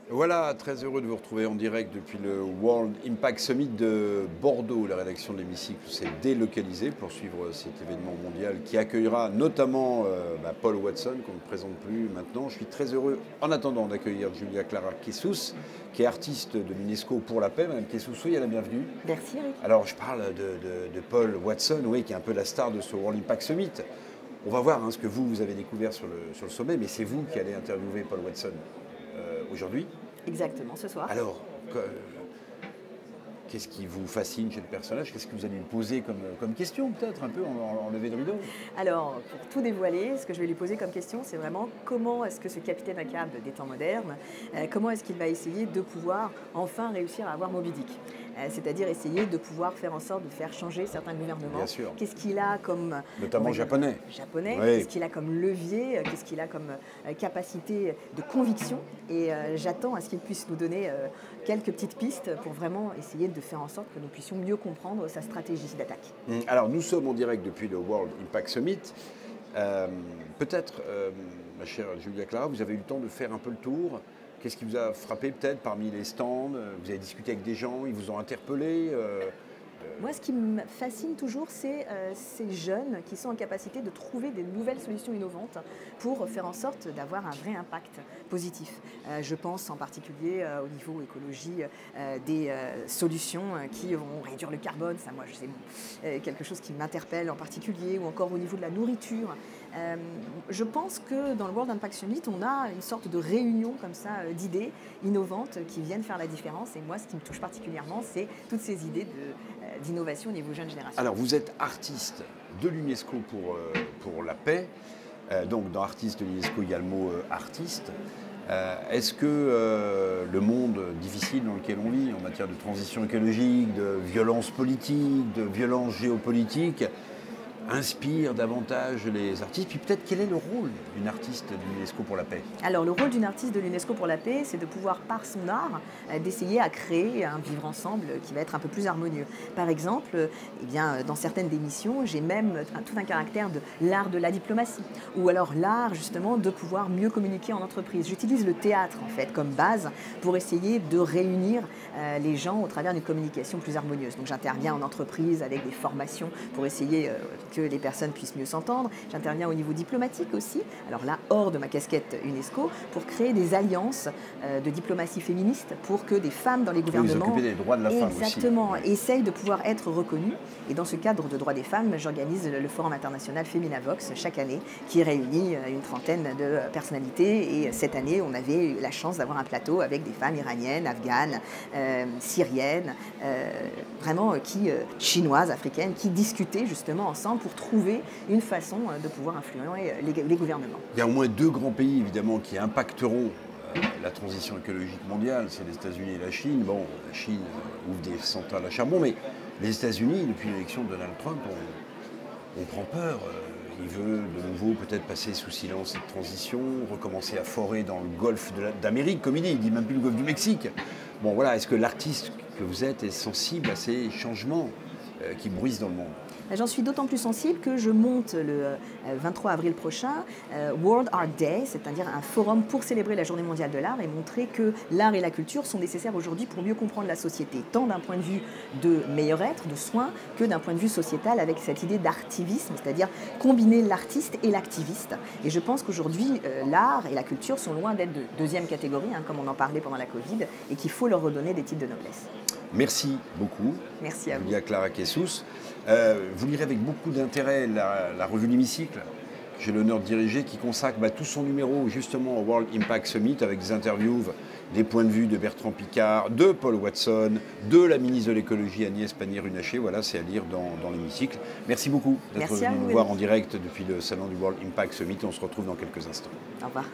Voilà, très heureux de vous retrouver en direct depuis le World Impact Summit de Bordeaux. La rédaction de l'hémicycle s'est délocalisée pour suivre cet événement mondial qui accueillera notamment Paul Watson, qu'on ne présente plus maintenant. Je suis très heureux, en attendant, d'accueillir Julia Clara Kessous, qui est artiste de l'UNESCO pour la paix. Madame Kessous, soyez la bienvenue. Merci Eric. Alors, je parle de Paul Watson, oui, qui est un peu la star de ce World Impact Summit. On va voir ce que vous avez découvert sur le sommet, mais c'est vous qui allez interviewer Paul Watson aujourd'hui. Exactement, ce soir. Alors, qu'est-ce qui vous fascine chez le personnage? Qu'est-ce que vous allez lui poser comme question, peut-être, un peu en levée de rideau? Alors, pour tout dévoiler, ce que je vais lui poser comme question, c'est vraiment comment est-ce que ce capitaine à câble des temps modernes, comment est-ce qu'il va essayer de pouvoir enfin réussir à avoir Moby Dick? C'est-à-dire essayer de pouvoir faire en sorte de faire changer certains gouvernements. Bien sûr. Qu'est-ce qu'il a comme... Notamment japonais. Japonais. Oui. Qu'est-ce qu'il a comme levier? Qu'est-ce qu'il a comme capacité de conviction? Et j'attends à ce qu'il puisse nous donner quelques petites pistes pour vraiment essayer de faire en sorte que nous puissions mieux comprendre sa stratégie d'attaque. Alors, nous sommes en direct depuis le World Impact Summit. Peut-être, ma chère Julia Clara, vous avez eu le temps de faire un peu le tour. Qu'est-ce qui vous a frappé peut-être parmi les stands? Vous avez discuté avec des gens, ils vous ont interpellé? Moi, ce qui me fascine toujours, c'est ces jeunes qui sont en capacité de trouver des nouvelles solutions innovantes pour faire en sorte d'avoir un vrai impact positif. Je pense en particulier au niveau écologie des solutions qui vont réduire le carbone. Ça, moi, c'est quelque chose qui m'interpelle en particulier, ou encore au niveau de la nourriture. Je pense que dans le World Impact Summit, on a une sorte de réunion comme ça d'idées innovantes qui viennent faire la différence. Et moi, ce qui me touche particulièrement, c'est toutes ces idées d'innovation au niveau jeune génération. Alors, vous êtes artiste de l'UNESCO pour la paix. Donc, dans artiste de l'UNESCO, il y a le mot artiste. Est-ce que le monde difficile dans lequel on vit, en matière de transition écologique, de violence politique, de violence géopolitique, inspire davantage les artistes? Puis peut-être quel est le rôle d'une artiste de l'UNESCO pour la paix? Alors le rôle d'une artiste de l'UNESCO pour la paix, c'est de pouvoir par son art d'essayer à créer un vivre ensemble qui va être un peu plus harmonieux. Par exemple, dans certaines démissions, j'ai même tout un caractère de l'art de la diplomatie, ou alors l'art justement de pouvoir mieux communiquer en entreprise. J'utilise le théâtre en fait comme base pour essayer de réunir les gens au travers d'une communication plus harmonieuse. Donc j'interviens en entreprise avec des formations pour essayer que les personnes puissent mieux s'entendre. J'interviens au niveau diplomatique aussi, alors là, hors de ma casquette UNESCO, pour créer des alliances de diplomatie féministe pour que des femmes dans les gouvernements... Vous occupez des droits de la femme aussi. Exactement, essayent de pouvoir être reconnues. Et dans ce cadre de droits des femmes, j'organise le Forum international Feminavox chaque année, qui réunit une trentaine de personnalités. Et cette année, on avait eu la chance d'avoir un plateau avec des femmes iraniennes, afghanes, syriennes, vraiment chinoises, africaines, qui discutaient justement ensemble pour trouver une façon de pouvoir influer les gouvernements. Il y a au moins deux grands pays, évidemment, qui impacteront la transition écologique mondiale, c'est les États-Unis et la Chine. Bon, la Chine ouvre des centrales à charbon, mais les États-Unis, depuis l'élection de Donald Trump, on prend peur. Il veut de nouveau peut-être passer sous silence cette transition, recommencer à forer dans le golfe d'Amérique, comme il dit même plus le golfe du Mexique. Bon, voilà, est-ce que l'artiste que vous êtes est sensible à ces changements qui bruissent dans le monde? J'en suis d'autant plus sensible que je monte le 23 avril prochain World Art Day, c'est-à-dire un forum pour célébrer la Journée mondiale de l'art et montrer que l'art et la culture sont nécessaires aujourd'hui pour mieux comprendre la société, tant d'un point de vue de meilleur être, de soins, que d'un point de vue sociétal avec cette idée d'artivisme, c'est-à-dire combiner l'artiste et l'activiste. Et je pense qu'aujourd'hui, l'art et la culture sont loin d'être de deuxième catégorie, comme on en parlait pendant la Covid, et qu'il faut leur redonner des titres de noblesse. Merci beaucoup. Merci à vous. Julia Clara Kessous. Vous lirez avec beaucoup d'intérêt la revue L'Hémicycle, que j'ai l'honneur de diriger, qui consacre tout son numéro justement au World Impact Summit avec des interviews, des points de vue de Bertrand Piccard, de Paul Watson, de la ministre de l'écologie Agnès Pannier-Runacher. Voilà, c'est à lire dans l'Hémicycle. Merci beaucoup d'être venu nous voir en direct depuis le salon du World Impact Summit. On se retrouve dans quelques instants. Au revoir.